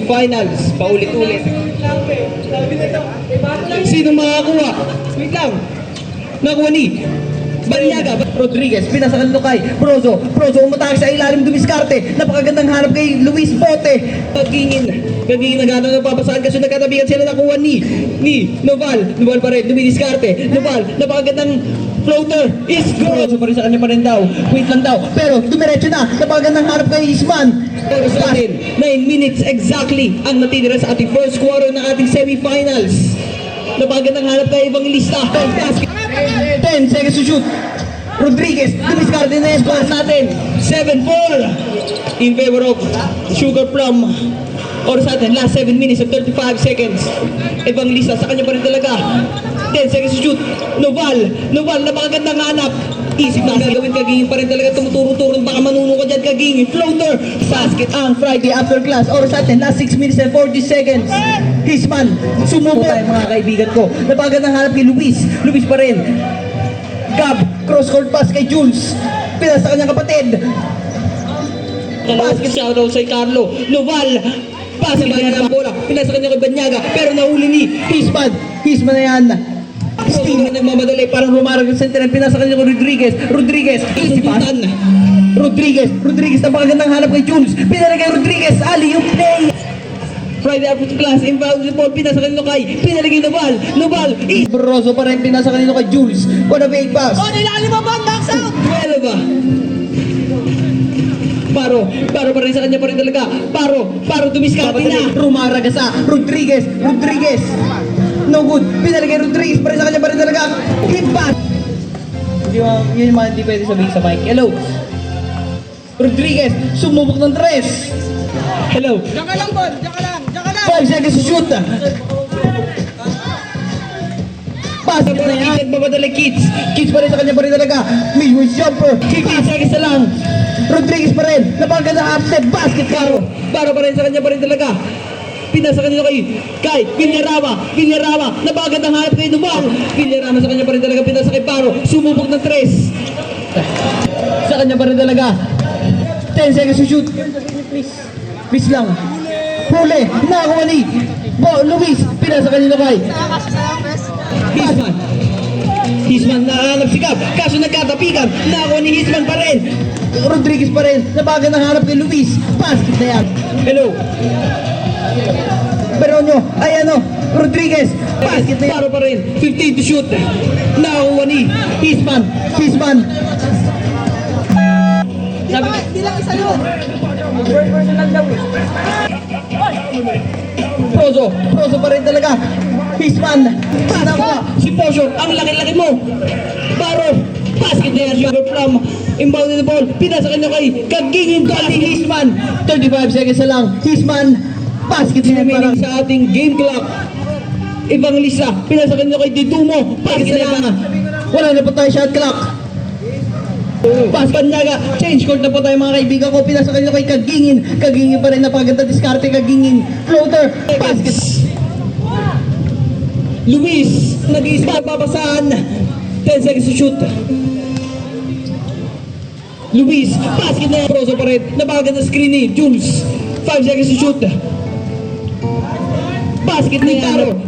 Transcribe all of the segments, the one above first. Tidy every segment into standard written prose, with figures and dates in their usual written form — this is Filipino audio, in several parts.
semifinals. Paulit-ulit. Sino makakuha? Wait lang. Nakuha ni Banyaga, Rodriguez, pinasakan nito kay Brozo. Brozo umatake sa ilalim, dumiskarte. Napakagandang hanap kay Luis Bote. Kagingin na gano'n napapasaan kasi nagkatabihan sila, nakuha ni Noval. Noval pa rin, dumidiskarte. Noval, napakagandang floater is good. So pa rin sa kanya pa rin daw. Wait lang daw. Pero dumiretso na. Napakagandang hanap kay Isman. Oras natin, 9 minutes exactly ang natitira sa ating first quarter ng ating semifinals. Napakagandang hanap kay Evangelista. 10 seconds to shoot. Rodriguez, dumiskarte na yung score natin. 7-4 in favor of Sugar Plum. Oras natin, last 7 minutes and 35 seconds. Evangelista, sa kanya pa rin talaga. 10 seconds to shoot. Noval, napakagandang hanap. Easy pass, gawin Kagingin pa rin talaga. Tumuturo-turo, baka manuno ka dyan Kagingin. Floater, basket ang Friday after class. Oras natin, last 6 minutes and 40 seconds. Hisman, sumubo tayo mga kaibigan ko. Napakagandang hanap kay Luis. Luis pa rin. Gab, cross-court pass kay Jules. Pinas sa kanyang kapatid. Basket shoutout kay Carlo. Noval, pass na ng bola. Pinas sa kanya kay Banyaga. Pero nahuli ni Hisman. Hisman na yan. Steam na nagmamadali. Parang rumarag ng center. Pinas sa kanya kay Rodriguez. Easy pass. Rodriguez, napakagandang hanap kay Jules. Pinalagay kay Rodriguez. Ali yung play. Friday after class, inbound the ball, pinasa kanino kay, pinalagay Noval, Brozo pa rin, pinasa kanino kay Jules, gonna fake pass. Nilalim mo ba, box out! 12. Paro pa rin sa kanya pa rin talaga. Paro, dumiskarte na. Rumaraga sa Rodriguez. No good, pinalagay Rodriguez pa rin sa kanya pa rin talaga. Hit pass. Yun yung mga hindi pwede sabihin sa mic. Hello. Rodriguez, sumubok ng 3. Hello. Diyan ka lang, Bon. Diyan ka lang. 5 seconds to shoot. Pass na yan. Mamadali Kids pa rin sa kanya pa rin talaga. Mid-range jumper. 15 seconds na lang. Rodriguez pa rin. Napakaganda half step. Basket Paro pa rin sa kanya pa rin talaga. Pinasa kanino kay Villarama. Napakagandang hanap kay Noval. Villarama sa kanya pa rin talaga. Pinasa kay Paro. Sumubok ng 3. Sa kanya pa rin talaga. 10 seconds to shoot. Please lang. Huli. Nakakuha ni Luis. Pinasa kanino kay Hisman nahanap si Gab. Kaso nagkatapikan. Nakakuha ni Hisman pa rin. Rodriguez pa rin. Napakagandang hanap kay Luis. Basket na yan. Hello. Peronio. Rodriguez. Basket na yan. Paro pa rin. 15 to shoot. Nakakuha ni Hisman. Hindi lang isa yun. Personal daw eh. Prozo pa rin talaga. Hisman. Si Pozo, ang laki-laki mo. Paro. Basket na yan. Sugar Plum. Inbound the ball. Pinasa kanya kay Kagingin Dali Hisman. 35 seconds na lang. Hisman. Basket na yan para sa ating game clock. Evangelista. Pinasa kanya kay Didumo. Basket na yan. Wala na po tayo shot clock. Pass Banyaga, change court na po tayo mga kaibigan ko. Pinasa kanila kay Kagingin pa rin, napaganda diskarte Kagingin. Floater, basket. Luis, nag-iispa, babasaan. 10 seconds to shoot. Luis, basket na yan. Brozo pa rin, napaganda screen ni Jules. 5 seconds to shoot. Basket ni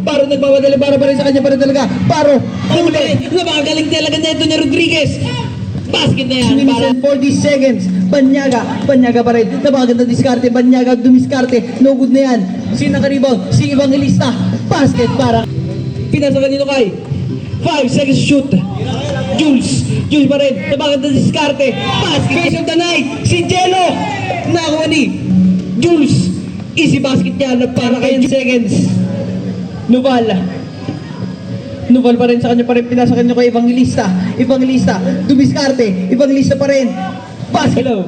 Paro nagmamadali, Paro pa rin sa kanya pa rin talaga. Paro, huli, napakagaling talaga na ito ni Rodriguez. Basket na yan. Para 40 seconds. Banyaga pa rin. Napakaganda diskarte. Banyaga dumiskarte. No good na yan. Sino nakarebound? Si Evangelista. Basket para. Pinasa kanino kay 5 seconds shoot. Jules pa rin. Napakaganda diskarte. Basket. Face of the night. Si Jello. Nakuha ni Jules. Easy basket yan. Para kay 10 seconds. Noval pa rin sa kanya pa rin. Pinasa kanya kay Evangelista. Dumiskarte. Evangelista pa rin. Basket. Hello.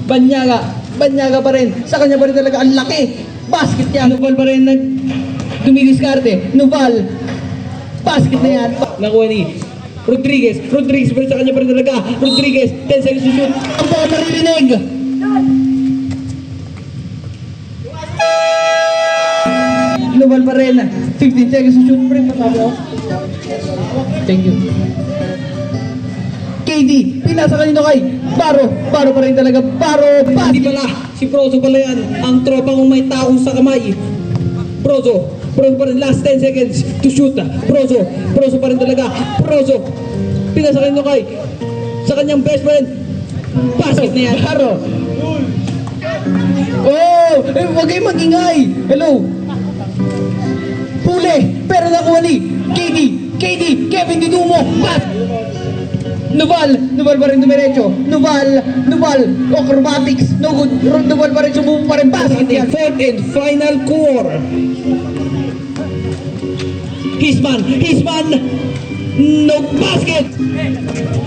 Banyaga pa rin. Sa kanya pa rin talaga. Ang laki. Basket niya. Noval pa rin dumidiskarte. Noval. Basket na yan. Nakuha ni Rodriguez pa rin sa kanya pa rin talaga. 10 seconds to shoot. Ang baka maririnig. Noval pa rin. 15 seconds to shoot. Thank you. KD, pinasa kanino kay Baro pa rin talaga, Baro, Hindi pala, si Prozo pala yan. Ang tropang may taong sa kamay. Prozo pa rin, last 10 seconds to shoot. Prozo pa rin talaga. Prozo, pinasa kanino kay sa kanyang best friend. Basket na yan. Baro. Oh, huwag kayong mag-ingay. Hello. Huli, pero nakuha ni KD, Kevin Didumo, Bas. Nuval pa rin dumiretso. Nuval, acrobatics, no good. Nuval pa rin, sumubo pa rin, basket yan. Fourth and final core. Hisman, no basket.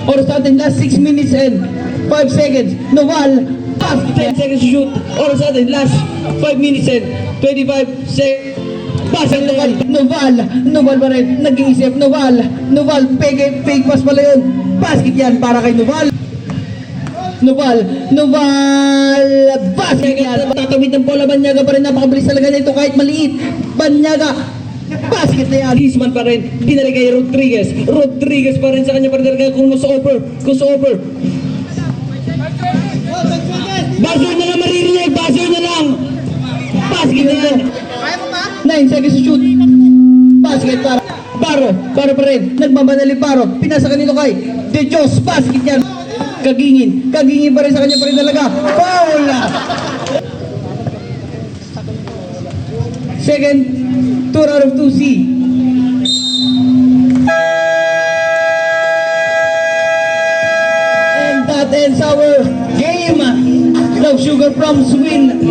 Oras natin, last 6 minutes and 5 seconds. Nuval, basket 10 seconds to shoot. Oras natin, last 5 minutes and 25 seconds. Basket na yan. Nuval pa rin, nag-iisip, Nuval, fake pass pala yun. Basket yan para kay Nuval, basket yan. Tatawid ng bola, Banyaga pa rin, napakabilis talaga nito kahit maliit. Banyaga, basket na yan. Hisman pa rin, dinali kay Rodriguez pa rin sa kanya pa rin talaga crossover. Buzzer na lang maririnig, buzzer na lang. Basket na yan. 9 seconds to shoot. Basket para Baro pa rin. Nagmamadali Baro. Pinasa kanino kay De Dios. Basket yan. Kagingin pa rin sa kanya pa rin talaga. Foul! Second, 2 out of 2C. And that ends our game. Love Sugar Proms win